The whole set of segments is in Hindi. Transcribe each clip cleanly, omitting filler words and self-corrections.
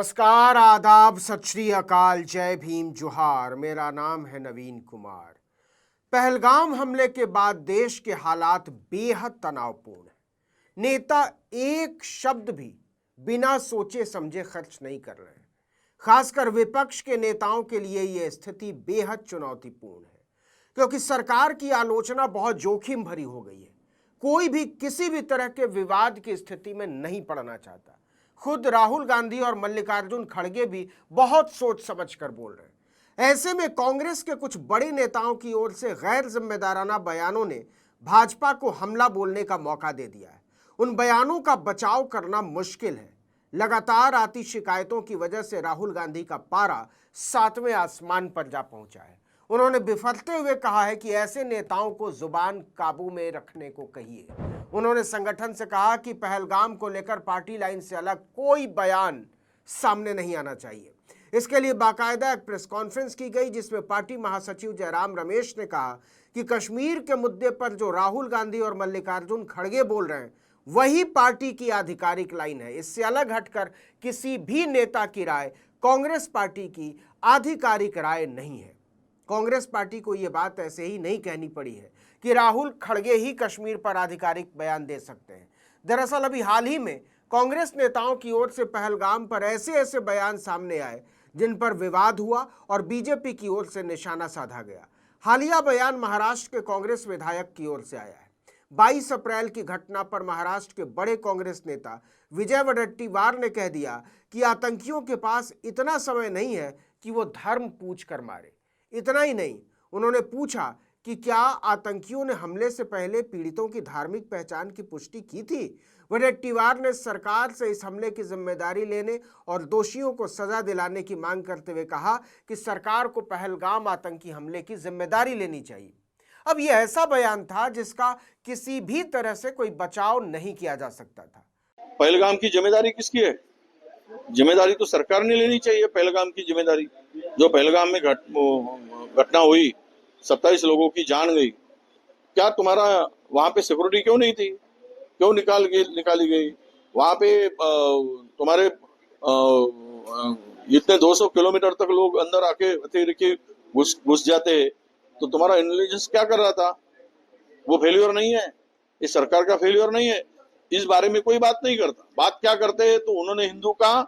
नमस्कार, आदाब, सत श्री अकाल, जय भीम, जोहार। मेरा नाम है नवीन कुमार। पहलगाम हमले के बाद देश के हालात बेहद तनावपूर्ण हैं। नेता एक शब्द भी बिना सोचे समझे खर्च नहीं कर रहे हैं। खासकर विपक्ष के नेताओं के लिए यह स्थिति बेहद चुनौतीपूर्ण है, क्योंकि सरकार की आलोचना बहुत जोखिम भरी हो गई है। कोई भी किसी भी तरह के विवाद की स्थिति में नहीं पड़ना चाहता। खुद राहुल गांधी और मल्लिकार्जुन खड़गे भी बहुत सोच समझ कर बोल रहे हैं। ऐसे में कांग्रेस के कुछ बड़े नेताओं की ओर से गैर जिम्मेदाराना बयानों ने भाजपा को हमला बोलने का मौका दे दिया है। उन बयानों का बचाव करना मुश्किल है। लगातार आती शिकायतों की वजह से राहुल गांधी का पारा 7वें आसमान पर जा पहुंचा है। उन्होंने बिफरते हुए कहा है कि ऐसे नेताओं को जुबान काबू में रखने को कहिए। उन्होंने संगठन से कहा कि पहलगाम को लेकर पार्टी लाइन से अलग कोई बयान सामने नहीं आना चाहिए। इसके लिए बाकायदा एक प्रेस कॉन्फ्रेंस की गई, जिसमें पार्टी महासचिव जयराम रमेश ने कहा कि कश्मीर के मुद्दे पर जो राहुल गांधी और मल्लिकार्जुन खड़गे बोल रहे हैं वही पार्टी की आधिकारिक लाइन है। इससे अलग हटकर किसी भी नेता की राय कांग्रेस पार्टी की आधिकारिक राय नहीं है। कांग्रेस पार्टी को यह बात ऐसे ही नहीं कहनी पड़ी है कि राहुल खड़गे ही कश्मीर पर आधिकारिक बयान दे सकते हैं। दरअसल अभी हाल ही में कांग्रेस नेताओं की ओर से पहलगाम पर ऐसे बयान सामने आए जिन पर विवाद हुआ और बीजेपी की ओर से निशाना साधा गया। हालिया बयान महाराष्ट्र के कांग्रेस विधायक की ओर से आया है। 22 अप्रैल की घटना पर महाराष्ट्र के बड़े कांग्रेस नेता विजय वडेट्टीवार ने कह दिया कि आतंकियों के पास इतना समय नहीं है कि वो धर्म पूछ कर मारे। इतना ही नहीं, उन्होंने पूछा कि क्या आतंकियों ने हमले से पहले पीड़ितों की धार्मिक पहचान की पुष्टि की थी। वडेट्टीवार ने सरकार से इस हमले की जिम्मेदारी लेने और दोषियों को सजा दिलाने की मांग करते हुए कहा कि सरकार को पहलगाम आतंकी हमले की जिम्मेदारी लेनी चाहिए। अब यह ऐसा बयान था जिसका किसी भी तरह से कोई बचाव नहीं किया जा सकता था। पहलगाम की जिम्मेदारी किसकी है? जिम्मेदारी तो सरकार ने लेनी चाहिए। पहलगाम की जिम्मेदारी, जो पहलगाम में घटना हुई, 27 लोगों की जान गई, क्या तुम्हारा वहां पे सिक्योरिटी क्यों नहीं थी? क्यों निकाली गई? वहां पे तुम्हारे इतने 200 किलोमीटर तक लोग अंदर आके अतिरिक्त घुस जाते, तो तुम्हारा इंटेलिजेंस क्या कर रहा था? वो फेल्योर नहीं है, इस सरकार का फेल्योर नहीं है। इस बारे में कोई बात नहीं करता। बात क्या करते हैं? तो उन्होंने हिंदू का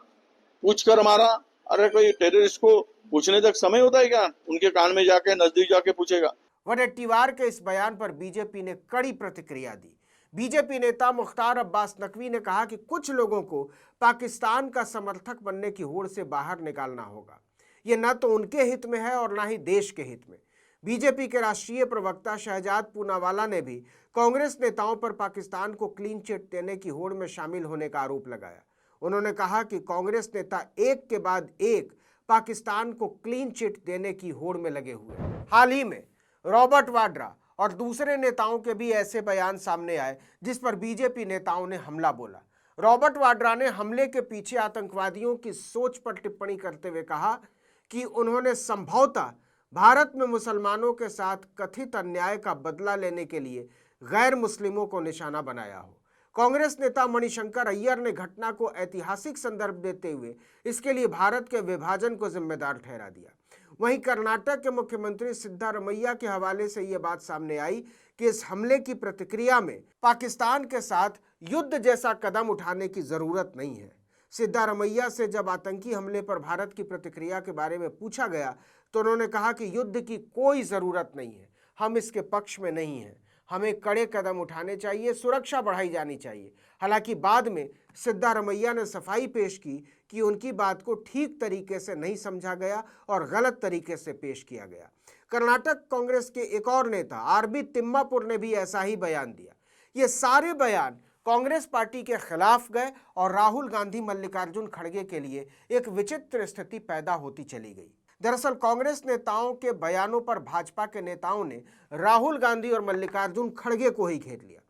पूछ कर मारा। अरे कोई टेररिस्ट को पूछने तक समय होता है क्या? उनके कान में जाके नजदीक जाके पूछेगा। वडेट्टीवार के इस बयान पर बीजेपी ने कड़ी प्रतिक्रिया दी। बीजेपी नेता मुख्तार अब्बास नकवी ने कहा कि कुछ लोगों को पाकिस्तान का समर्थक बनने की होड़ से बाहर निकालना होगा। यह न तो उनके हित में है और न ही देश के हित में। बीजेपी के राष्ट्रीय प्रवक्ता शहजाद पूनावाला ने भी कांग्रेस नेताओं पर पाकिस्तान को क्लीन चिट देने की होड़ में शामिल होने का आरोप लगाया। उन्होंने कहा कि कांग्रेस नेता एक के बाद एक पाकिस्तान को क्लीन चिट देने की होड़ में लगे हुए हैं। हाल ही में रॉबर्ट वाड्रा और दूसरे नेताओं के भी ऐसे बयान सामने आए जिस पर बीजेपी नेताओं ने हमला बोला। रॉबर्ट वाड्रा ने हमले के पीछे आतंकवादियों की सोच पर टिप्पणी करते हुए कहा कि उन्होंने संभवतः भारत में मुसलमानों के साथ कथित अन्याय का बदला लेने के लिए गैर मुस्लिमों को निशाना बनाया हो। कांग्रेस नेता मणिशंकर अय्यर ने घटना को ऐतिहासिक संदर्भ देते हुए इसके लिए भारत के विभाजन को जिम्मेदार ठहरा दिया। वहीं कर्नाटक के मुख्यमंत्री सिद्धारमैया के हवाले से यह बात सामने आई कि इस हमले की प्रतिक्रिया में पाकिस्तान के साथ युद्ध जैसा कदम उठाने की जरूरत नहीं है। सिद्धारमैया से जब आतंकी हमले पर भारत की प्रतिक्रिया के बारे में पूछा गया तो उन्होंने कहा कि युद्ध की कोई ज़रूरत नहीं है, हम इसके पक्ष में नहीं हैं, हमें कड़े कदम उठाने चाहिए, सुरक्षा बढ़ाई जानी चाहिए। हालांकि बाद में सिद्धारमैया ने सफाई पेश की कि उनकी बात को ठीक तरीके से नहीं समझा गया और गलत तरीके से पेश किया गया। कर्नाटक कांग्रेस के एक और नेता आरबी तिम्मापुर ने भी ऐसा ही बयान दिया। ये सारे बयान कांग्रेस पार्टी के खिलाफ गए और राहुल गांधी मल्लिकार्जुन खड़गे के लिए एक विचित्र स्थिति पैदा होती चली गई। दरअसल कांग्रेस नेताओं के बयानों पर भाजपा के नेताओं ने राहुल गांधी और मल्लिकार्जुन खड़गे को ही घेर लिया।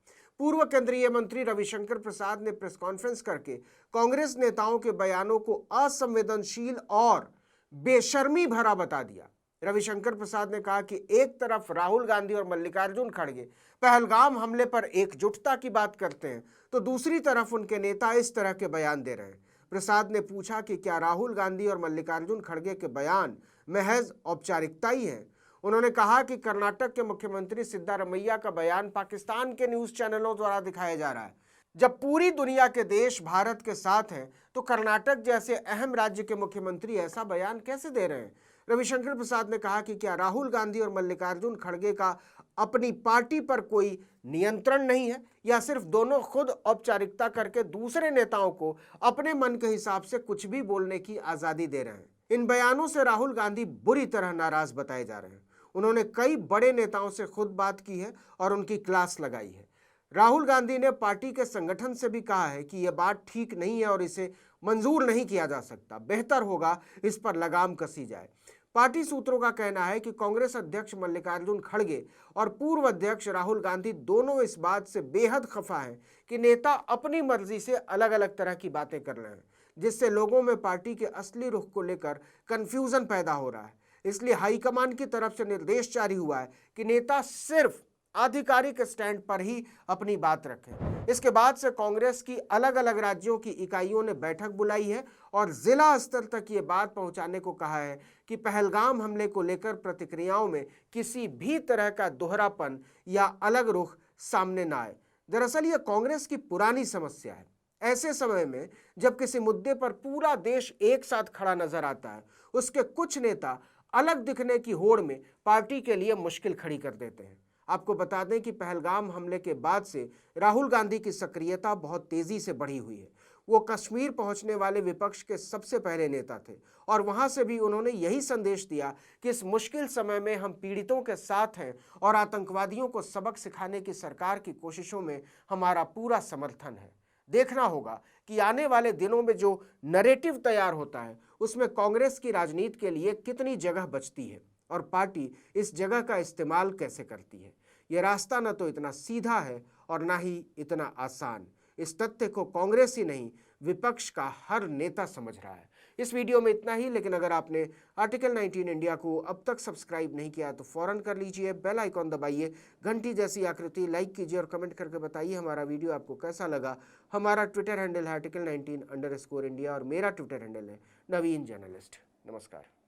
पूर्व केंद्रीय मंत्री रविशंकर प्रसाद ने प्रेस कॉन्फ्रेंस करके कांग्रेस नेताओं के बयानों को असंवेदनशील और बेशर्मी भरा बता दिया। रविशंकर प्रसाद ने कहा कि एक तरफ राहुल गांधी और मल्लिकार्जुन खड़गे पहलगाम हमले पर एकजुटता की बात करते हैं तो दूसरी तरफ उनके नेता इस तरह के बयान दे रहे हैं। प्रसाद ने पूछा कि क्या राहुल गांधी और मल्लिकार्जुन खड़गे के बयान महज औपचारिकता ही है। उन्होंने कहा कि कर्नाटक के मुख्यमंत्री सिद्धारमैया का बयान पाकिस्तान के न्यूज चैनलों द्वारा दिखाया जा रहा है। जब पूरी दुनिया के देश भारत के साथ हैं तो कर्नाटक जैसे अहम राज्य के मुख्यमंत्री ऐसा बयान कैसे दे रहे हैं। रविशंकर प्रसाद ने कहा कि क्या राहुल गांधी और मल्लिकार्जुन खड़गे का अपनी पार्टी पर कोई नियंत्रण नहीं है या सिर्फ दोनों खुद औपचारिकता करके दूसरे नेताओं को अपने मन के हिसाब से कुछ भी बोलने की आजादी दे रहे हैं। इन बयानों से राहुल गांधी बुरी तरह नाराज बताए जा रहे हैं। उन्होंने कई बड़े नेताओं से खुद बात की है और उनकी क्लास लगाई है। राहुल गांधी ने पार्टी के संगठन से भी कहा है कि यह बात ठीक नहीं है और इसे मंजूर नहीं किया जा सकता, बेहतर होगा इस पर लगाम कसी जाए। पार्टी सूत्रों का कहना है कि कांग्रेस अध्यक्ष मल्लिकार्जुन खड़गे और पूर्व अध्यक्ष राहुल गांधी दोनों इस बात से बेहद खफा हैं कि नेता अपनी मर्जी से अलग अलग तरह की बातें कर रहे हैं, जिससे लोगों में पार्टी के असली रुख को लेकर कंफ्यूजन पैदा हो रहा है। इसलिए हाईकमान की तरफ से निर्देश जारी हुआ है कि नेता सिर्फ आधिकारिक स्टैंड पर ही अपनी बात रखें। इसके बाद से कांग्रेस की अलग अलग राज्यों की इकाइयों ने बैठक बुलाई है और जिला स्तर तक ये बात पहुंचाने को कहा है कि पहलगाम हमले को लेकर प्रतिक्रियाओं में किसी भी तरह का दोहरापन या अलग रुख सामने न आए। दरअसल ये कांग्रेस की पुरानी समस्या है। ऐसे समय में जब किसी मुद्दे पर पूरा देश एक साथ खड़ा नजर आता है, उसके कुछ नेता अलग दिखने की होड़ में पार्टी के लिए मुश्किल खड़ी कर देते हैं। आपको बता दें कि पहलगाम हमले के बाद से राहुल गांधी की सक्रियता बहुत तेजी से बढ़ी हुई है। वो कश्मीर पहुंचने वाले विपक्ष के सबसे पहले नेता थे और वहां से भी उन्होंने यही संदेश दिया कि इस मुश्किल समय में हम पीड़ितों के साथ हैं और आतंकवादियों को सबक सिखाने की सरकार की कोशिशों में हमारा पूरा समर्थन है। देखना होगा कि आने वाले दिनों में जो नैरेटिव तैयार होता है उसमें कांग्रेस की राजनीति के लिए कितनी जगह बचती है और पार्टी इस जगह का इस्तेमाल कैसे करती है। यह रास्ता न तो इतना सीधा है और ना ही इतना आसान। इस तथ्य को कांग्रेस ही नहीं, विपक्ष का हर नेता समझ रहा है। इस वीडियो में इतना ही, लेकिन अगर आपने आर्टिकल 19 इंडिया को अब तक सब्सक्राइब नहीं किया तो फौरन कर लीजिए, बेल आइकॉन दबाइए, घंटी जैसी आकृति लाइक कीजिए और कमेंट करके बताइए हमारा वीडियो आपको कैसा लगा। हमारा ट्विटर हैंडल है article19_India और मेरा ट्विटर हैंडल है नवीन जर्नलिस्ट। नमस्कार।